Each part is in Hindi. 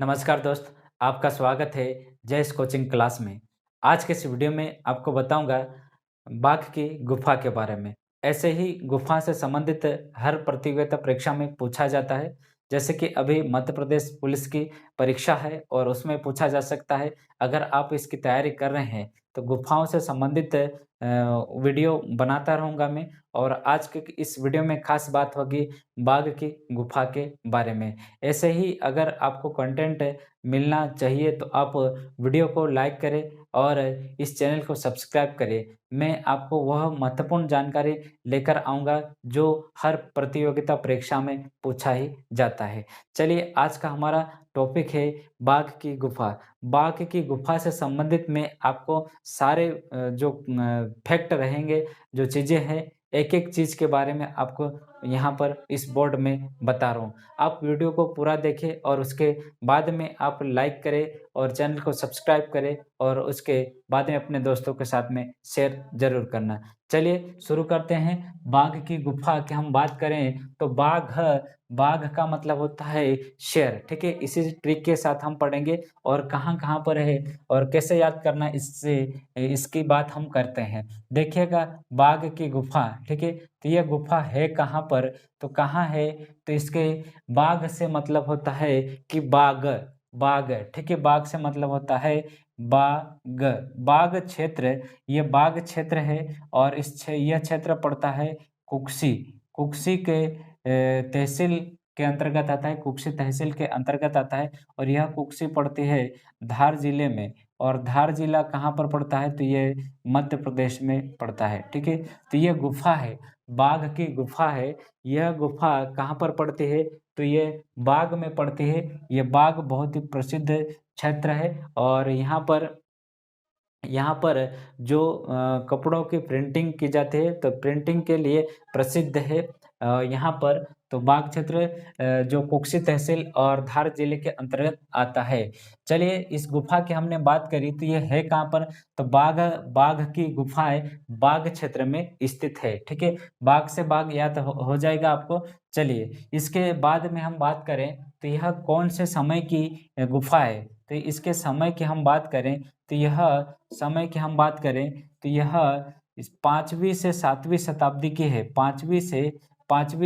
नमस्कार दोस्त, आपका स्वागत है जयस कोचिंग क्लास में। आज के इस वीडियो में आपको बताऊंगा बाघ की गुफा के बारे में। ऐसे ही गुफा से संबंधित हर प्रतियोगिता परीक्षा में पूछा जाता है। जैसे कि अभी मध्य प्रदेश पुलिस की परीक्षा है और उसमें पूछा जा सकता है। अगर आप इसकी तैयारी कर रहे हैं तो गुफाओं से संबंधित वीडियो बनाता रहूँगा मैं। और आज के इस वीडियो में खास बात होगी बाघ की गुफा के बारे में। ऐसे ही अगर आपको कंटेंट मिलना चाहिए तो आप वीडियो को लाइक करें और इस चैनल को सब्सक्राइब करें। मैं आपको वह महत्वपूर्ण जानकारी लेकर आऊँगा जो हर प्रतियोगिता परीक्षा में पूछा ही जाता है। चलिए आज का हमारा टॉपिक है बाघ की गुफा। बाघ की गुफा से संबंधित मैं आपको सारे जो फैक्ट रहेंगे, जो चीज़ें हैं, एक-एक चीज़ के बारे में आपको यहाँ पर इस बोर्ड में बता रहा हूँ। आप वीडियो को पूरा देखें और उसके बाद में आप लाइक करें और चैनल को सब्सक्राइब करें और उसके बाद में अपने दोस्तों के साथ में शेयर ज़रूर करना। चलिए शुरू करते हैं। बाघ की गुफा की हम बात करें तो बाघ का मतलब होता है शेर, ठीक है? इसी ट्रिक के साथ हम पढ़ेंगे और कहाँ-कहाँ पर है और कैसे याद करना इससे इसकी बात हम करते हैं। देखिएगा बाघ की गुफा, ठीक है? तो ये गुफा है कहाँ पर? तो कहाँ है? तो इसके बाघ से मतलब होता है कि बाघ, ठीक है? बाघ से मतलब होता है बाघ, बाघ क्षेत्र, ये बाघ क्षेत्र है और यह क्षेत्र पड़ता है कुक्सी, कुक्सी के तहसील के अंतर्गत आता है, कुक्सी तहसील के अंतर्गत आता है और यह कुक्सी पड़ती है धार जिले में। और धार जिला कहाँ पर पड़ता है? तो ये मध्य प्रदेश में पड़ता है, ठीक है? तो ये गुफा है, बाघ की गुफा है। यह गुफा कहाँ पर पड़ती है? तो ये बाग में पड़ती है। ये बाग बहुत ही प्रसिद्ध क्षेत्र है और यहाँ पर जो कपड़ों की प्रिंटिंग की जाती है तो प्रिंटिंग के लिए प्रसिद्ध है। यहाँ पर तो बाग क्षेत्र जो कुक्सी तहसील और धार जिले के अंतर्गत आता है। चलिए इस गुफा की हमने बात करी तो ये है कहाँ पर? तो बाघ बाघ की गुफाएँ बाघ क्षेत्र में स्थित है, ठीक है? बाघ से बाघ याद हो जाएगा आपको। चलिए इसके बाद में हम बात करें तो यह कौन से समय की गुफा है? तो इसके समय की हम बात करें तो यह समय की हम बात करें तो यह इस 5वीं से 7वीं शताब्दी की है। 5वीं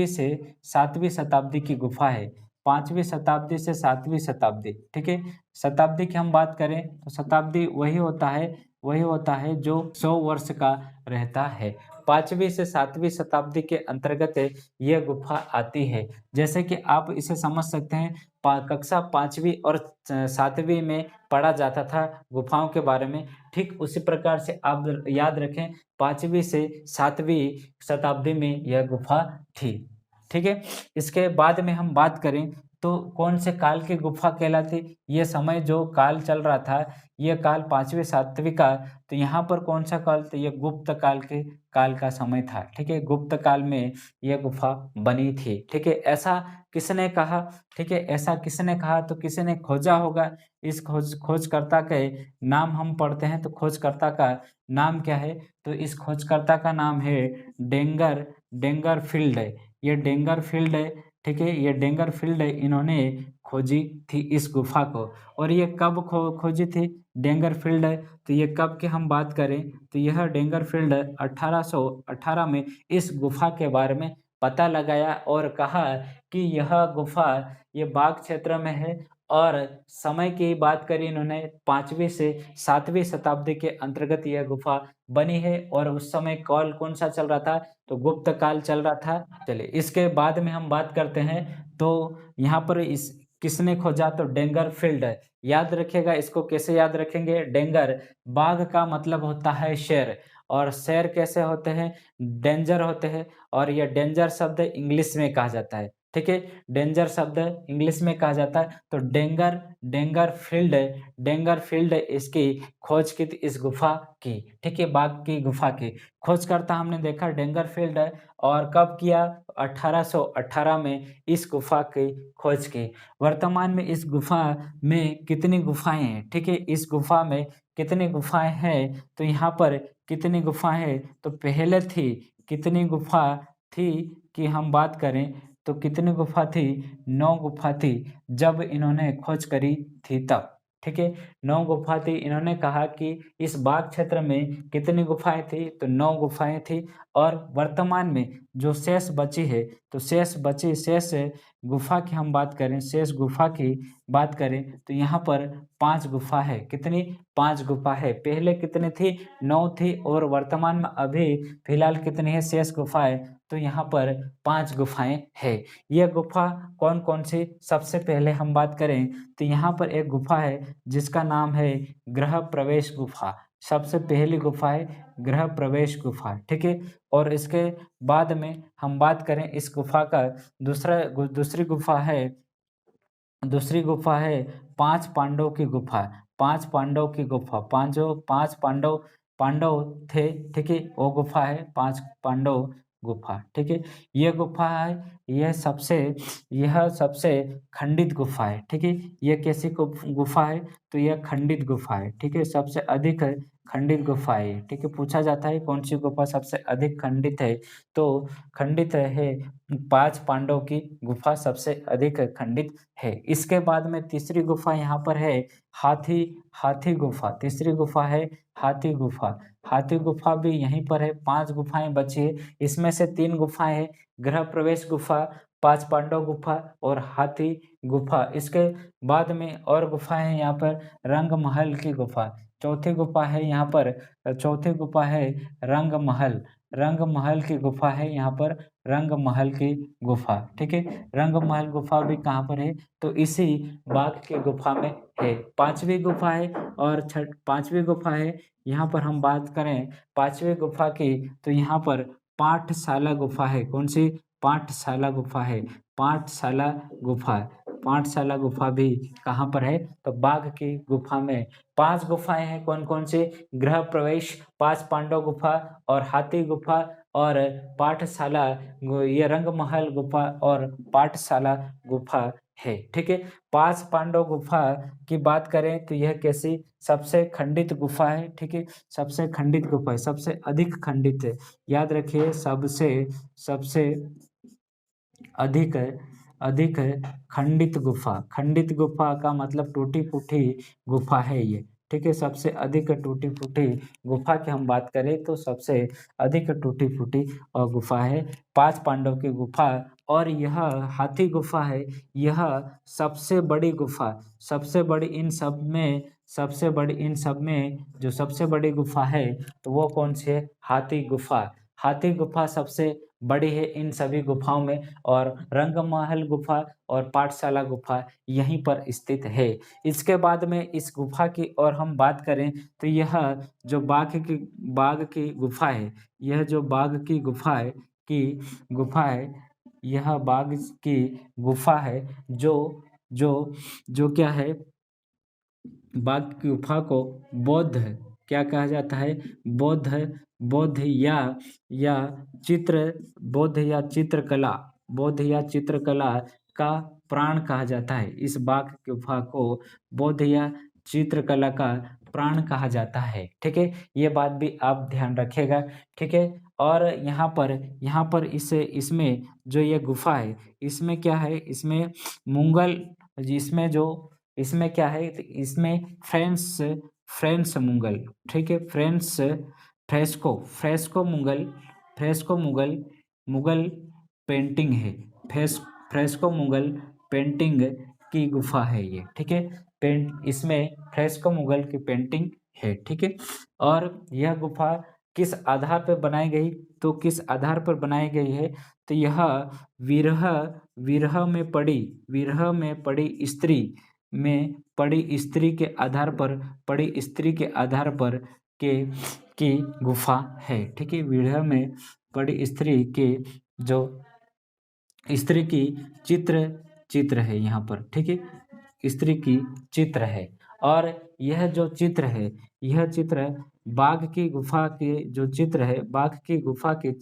से 7वीं शताब्दी की गुफा है। 5वीं शताब्दी से 7वीं शताब्दी, ठीक है? शताब्दी की हम बात करें तो शताब्दी वही होता है जो 100 वर्ष का रहता है। 5वीं से 7वीं शताब्दी के अंतर्गत यह गुफा आती है। जैसे कि आप इसे समझ सकते हैं, कक्षा 5वीं और 7वीं में पढ़ा जाता था गुफाओं के बारे में। ठीक उसी प्रकार से आप याद रखें 5वीं से 7वीं शताब्दी में यह गुफा थी। ठीक है? इसके बाद में हम बात करें तो कौन से काल की गुफा कहलाती? ये समय जो काल चल रहा था, ये काल 5वीं 7वीं का, तो यहाँ पर कौन-सा काल? तो ये गुप्त काल का समय था। ठीक है? गुप्त काल में यह गुफा बनी थी। ठीक है? ऐसा किसने कहा? ठीक है? ऐसा किसने कहा? तो किसी ने खोजा होगा। इस खोजकर्ता के नाम हम पढ़ते हैं तो खोजकर्ता का नाम क्या है? तो इस खोजकर्ता का नाम है डेंगरफील्ड। ये डेंगरफील्ड है, ठीक है? ये डेंगरफील्ड इन्होंने खोजी थी इस गुफा को। और ये कब खोजी थी डेंगरफील्ड? तो ये कब की हम बात करें तो यह डेंगरफील्ड 1818 में इस गुफा के बारे में पता लगाया और कहा कि यह गुफा ये बाघ क्षेत्र में है। और समय की बात करी इन्होंने 5वीं से 7वीं शताब्दी के अंतर्गत यह गुफा बनी है और उस समय काल कौन-सा चल रहा था? तो गुप्त काल चल रहा था। चलिए इसके बाद में हम बात करते हैं तो यहाँ पर इस किसने खोजा? तो डेंगरफील्ड। याद रखिएगा, इसको कैसे याद रखेंगे? डेंगर, बाघ का मतलब होता है शेर और शेर कैसे होते हैं? डेंजर होते हैं और ये डेंजर शब्द इंग्लिश में कहा जाता है। ठीक है? डेंजर शब्द इंग्लिश में कहा जाता है। तो डेंगरफील्ड इसकी खोज की थी इस गुफा की, ठीक है? बाघ की गुफा की। खोजकर्ता हमने देखा डेंगरफील्ड है और कब किया? 1818 में इस गुफा की खोज की। वर्तमान में इस गुफा में कितनी गुफाएँ हैं? ठीक है? इस गुफा में कितनी गुफाएँ हैं? तो यहाँ पर कितनी गुफाएँ हैं? तो पहले थी कितनी गुफा थी कि हम बात करें तो कितनी गुफा थी? 9 गुफा थी जब इन्होंने खोज करी थी तब। ठीक है, 9 गुफा थी। इन्होंने कहा कि इस बाग क्षेत्र में कितनी गुफाएं थी? तो 9 गुफाएं थी। और वर्तमान में जो शेष बची है, तो शेष गुफा की हम बात करें, शेष गुफा की बात करें तो यहाँ पर 5 गुफा है। कितनी? 5 गुफा है। पहले कितनी थी? 9 थी। और वर्तमान में अभी फिलहाल कितनी है शेष गुफाएं? तो यहाँ पर 5 गुफाएं है। यह गुफा कौन कौन सी? सबसे पहले हम बात करें तो यहाँ पर एक गुफा है जिसका नाम है गृह प्रवेश गुफा। सबसे पहली गुफा है गृह प्रवेश गुफा। ठीक है, और इसके बाद में हम बात करें इस गुफा का दूसरी गुफा है 5 पांडव की गुफा। 5 पांडव की गुफा, पांच पांडव थे। ठीक है, वो गुफा है 5 पांडव गुफा। ठीक है, ये गुफा है, यह सबसे खंडित गुफा है। ठीक है, ये कैसी गुफा है? तो यह खंडित गुफा है। ठीक है, सबसे अधिक खंडित गुफा है। ठीक है, पूछा जाता है कौन सी गुफा सबसे अधिक खंडित है? तो खंडित है 5 पांडव की गुफा सबसे अधिक खंडित है। इसके बाद में तीसरी गुफा यहाँ पर है हाथी गुफा। तीसरी गुफा है हाथी गुफा। हाथी गुफा भी यहीं पर है। 5 गुफाएं बची है, इसमें से 3 गुफाएं हैं, गृह प्रवेश गुफा, 5 पांडव गुफा और हाथी गुफा। इसके बाद में और गुफाएं हैं यहाँ पर रंग महल की गुफा। चौथी गुफा है यहाँ पर, चौथी गुफा है रंग महल की गुफा है यहाँ पर, रंग महल की गुफा। ठीक है, रंग महल गुफा भी कहाँ पर है? तो इसी बाघ की गुफा में है। पांचवी गुफा है और पांचवी गुफा है। यहाँ पर हम बात करें पांचवी गुफा की तो यहाँ पर पाठशाला गुफा है। कौन सी? पाठशाला गुफा है। पाठशाला गुफा भी कहाँ पर है? तो बाघ की गुफा में। 5 गुफाएं हैं, कौन कौन सी? गृह प्रवेश, 5 पांडव गुफा और हाथी गुफा और पाठशाला, ये रंग महल गुफा और पाठशाला गुफा है। ठीक है, 5 पांडव गुफा की बात करें तो यह कैसी? सबसे खंडित गुफा है। ठीक है, सबसे खंडित गुफा है, सबसे अधिक खंडित है। याद रखिए, सबसे अधिक अधिक खंडित गुफा। खंडित गुफा का मतलब टूटी फूटी गुफा है ये। ठीक है, सबसे अधिक टूटी फूटी गुफा की हम बात करें तो सबसे अधिक टूटी फूटी गुफा है 5 पांडव की गुफा। और यह हाथी गुफा है, यह सबसे बड़ी गुफा, सबसे बड़ी इन सब में जो सबसे बड़ी गुफा है तो वो कौन सी है? हाथी गुफा। हाथी गुफा सबसे बड़ी है इन सभी गुफाओं में। और रंगमहल गुफा और पाठशाला गुफा यहीं पर स्थित है। इसके बाद में इस गुफा की और हम बात करें तो यह जो बाघ की गुफा है, यह जो बाघ की गुफा है, यह बाघ की गुफा है जो क्या है? बाघ की गुफा को क्या कहा जाता है? या बौद्ध या चित्रकला का प्राण कहा जाता है। इस बाघ की गुफा को बौद्ध या चित्रकला का प्राण कहा जाता है। ठीक है, ये बात भी आप ध्यान रखिएगा। ठीक है, और यहाँ पर इसमें जो ये गुफा है, इसमें क्या है? इसमें मुगल, इसमें क्या है? तो इसमें फ्रेंच मुगल। ठीक है, फ्रेस्को मुगल पेंटिंग है। फ्रेस्को मुगल पेंटिंग की गुफा है ये। ठीक है, इसमें फ्रेस्को मुगल की पेंटिंग है। ठीक है, और यह गुफा किस आधार पर बनाई गई? तो किस आधार पर बनाई गई है? तो यह विरह में पड़ी स्त्री के आधार पर की गुफा है। ठीक है, विरह में पड़ी स्त्री के जो स्त्री की चित्र है यहाँ पर। ठीक है, स्त्री की चित्र है। और यह जो चित्र है, यह चित्र बाघ की गुफा के जो चित्र है, बाघ के गुफा के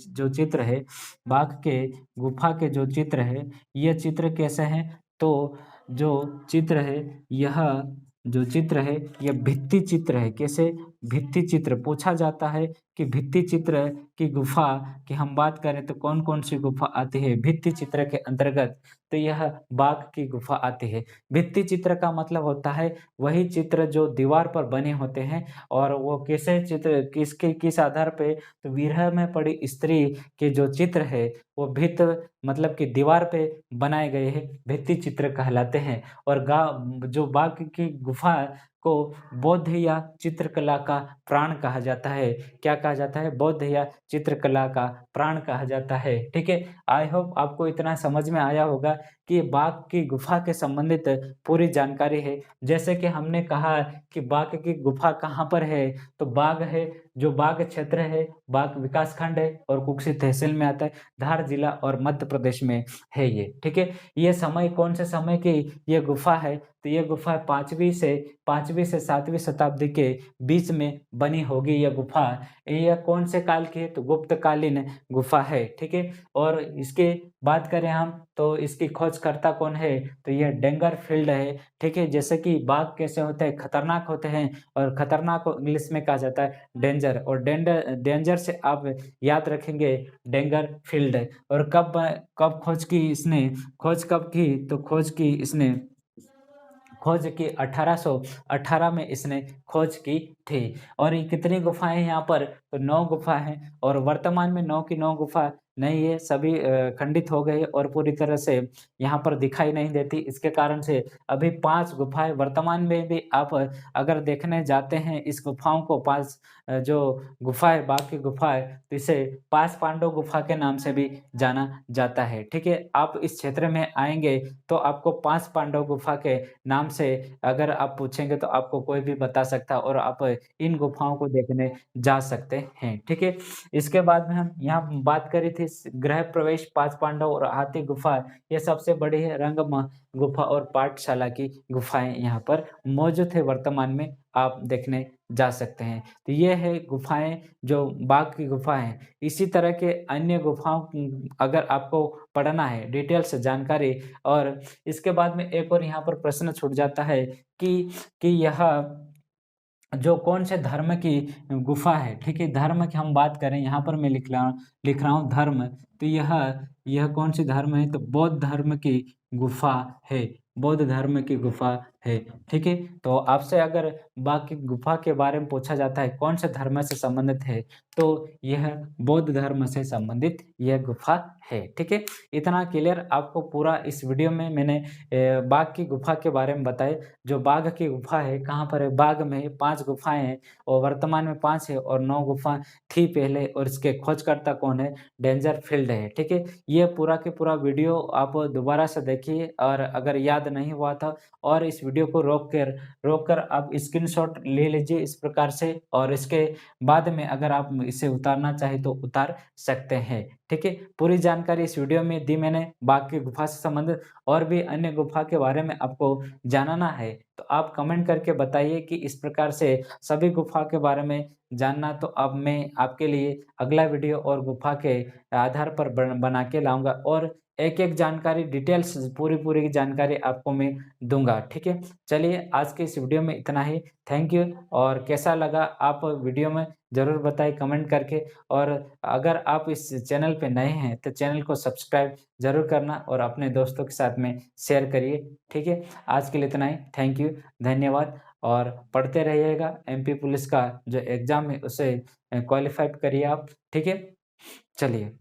जो चित्र है, यह चित्र कैसे हैं? तो जो चित्र है, यह भित्ति चित्र है। कैसे? भित्ति चित्र। पूछा जाता है कि भित्ति चित्र की गुफा की हम बात करें तो कौन-कौन सी गुफा आती है भित्ति चित्र के अंतर्गत, तो यह बाघ की गुफा आती है। भित्ति चित्र का मतलब होता है वही चित्र जो दीवार पर बने होते हैं और वो कैसे चित्र किसके किस आधार पे, तो विरह में पड़ी स्त्री के जो चित्र है वो भित्त मतलब कि दीवार पे बनाए गए हैं, भित्ति चित्र कहलाते हैं। और जो बाघ की गुफा को बौद्ध या चित्रकला का प्राण कहा जाता है। क्या कहा जाता है? बौद्ध या चित्रकला का प्राण कहा जाता है। ठीक है? आई होप आपको इतना समझ में आया होगा कि बाघ की गुफा के संबंधित पूरी जानकारी है। जैसे कि हमने कहा कि बाघ की गुफा कहाँ पर है, तो बाघ है जो बाघ क्षेत्र है, बाघ विकासखंड है और कुक्षी तहसील में आता है, धार जिला और मध्य प्रदेश में है ये। ठीक है? ये समय कौन से समय की ये गुफा है? तो ये गुफा 5वीं से 7वीं शताब्दी के बीच में बनी होगी यह गुफा। यह कौन से काल की है? तो गुप्तकालीन गुफा है। ठीक है? और इसके बात करें हम तो इसकी खोजकर्ता कौन है? तो यह डेंगर फील्ड है। ठीक है? जैसे कि बाघ कैसे होते हैं? खतरनाक होते हैं और खतरनाक को इंग्लिश में कहा जाता है डेंजर, और डेंजर से आप याद रखेंगे डेंगर फील्ड। और कब खोज कब की? तो खोज की 1818 में इसने खोज की थी। और ये कितनी गुफाएँ हैं यहाँ पर? तो 9 गुफा हैं और वर्तमान में 9 की 9 गुफा नहीं है, सभी खंडित हो गए और पूरी तरह से यहाँ पर दिखाई नहीं देती। इसके कारण से अभी 5 गुफाएँ वर्तमान में भी आप अगर देखने जाते हैं इस गुफाओं को, 5 जो गुफाएँ बाघ की गुफाएँ, तो इसे 5 पांडव गुफा के नाम से भी जाना जाता है। ठीक है? आप इस क्षेत्र में आएँगे तो आपको 5 पांडव गुफा के नाम से अगर आप पूछेंगे तो आपको कोई भी बता सकता है और आप इन गुफाओं को देखने जा सकते हैं। ठीक है? इसके बाद में हम यहाँ बात करी थी गृह प्रवेश 5 पांडव और हाथी गुफा, ये सबसे बड़ी है रंगम गुफा और पाठशाला की गुफाएँ यहाँ पर मौजूद है, वर्तमान में आप देखने जा सकते हैं। तो ये है गुफाएँ जो बाघ की गुफा हैं। इसी तरह के अन्य गुफाओं की अगर आपको पढ़ना है डिटेल से जानकारी, और इसके बाद में एक और यहाँ पर प्रश्न छूट जाता है कि यह जो कौन से धर्म की गुफा है, ठीक है? धर्म की हम बात करें, यहाँ पर मैं लिख रहा हूँ धर्म, तो यह कौन सी धर्म है? तो बौद्ध धर्म की गुफा है, बौद्ध धर्म की गुफा है, ठीक है? तो आपसे अगर बाकी गुफा के बारे में पूछा जाता है कौन से धर्म से संबंधित है, तो यह बौद्ध धर्म से संबंधित यह गुफा है, ठीक है? इतना क्लियर आपको पूरा इस वीडियो में मैंने बाघ की गुफा के बारे में बताया। जो बाघ की गुफा है कहाँ पर है? बाघ में 5 गुफाएँ हैं और वर्तमान में 5 है और 9 गुफा थी पहले, और इसके खोजकर्ता कौन है? डेंजर फील्ड है, ठीक है? ये पूरा के पूरा वीडियो आप दोबारा से देखिए और अगर याद नहीं हुआ था, और इस वीडियो को रोक कर आप स्क्रीनशॉट ले लीजिए इस प्रकार से, और इसके बाद में अगर आप इसे उतारना चाहें तो उतार सकते हैं, ठीक है? पूरी जानकारी इस वीडियो में दी मैंने बाघ की गुफा से संबंधित। और भी अन्य गुफा के बारे में आपको जानना है तो आप कमेंट करके बताइए कि इस प्रकार से सभी गुफा के बारे में जानना, तो अब मैं आपके लिए अगला वीडियो और गुफा के आधार पर बना के लाऊँगा और एक-एक जानकारी डिटेल्स पूरी-पूरी जानकारी आपको मैं दूँगा, ठीक है? चलिए आज के इस वीडियो में इतना ही। Thank you. और कैसा लगा आप वीडियो में ज़रूर बताएँ कमेंट करके, और अगर आप इस चैनल पे नए हैं तो चैनल को सब्सक्राइब ज़रूर करना और अपने दोस्तों के साथ में शेयर करिए, ठीक है? आज के लिए इतना ही। थैंक यू, धन्यवाद। और पढ़ते रहिएगा, एमपी पुलिस का जो एग्ज़ाम है उसे क्वालीफाई करिए आप, ठीक है? चलिए।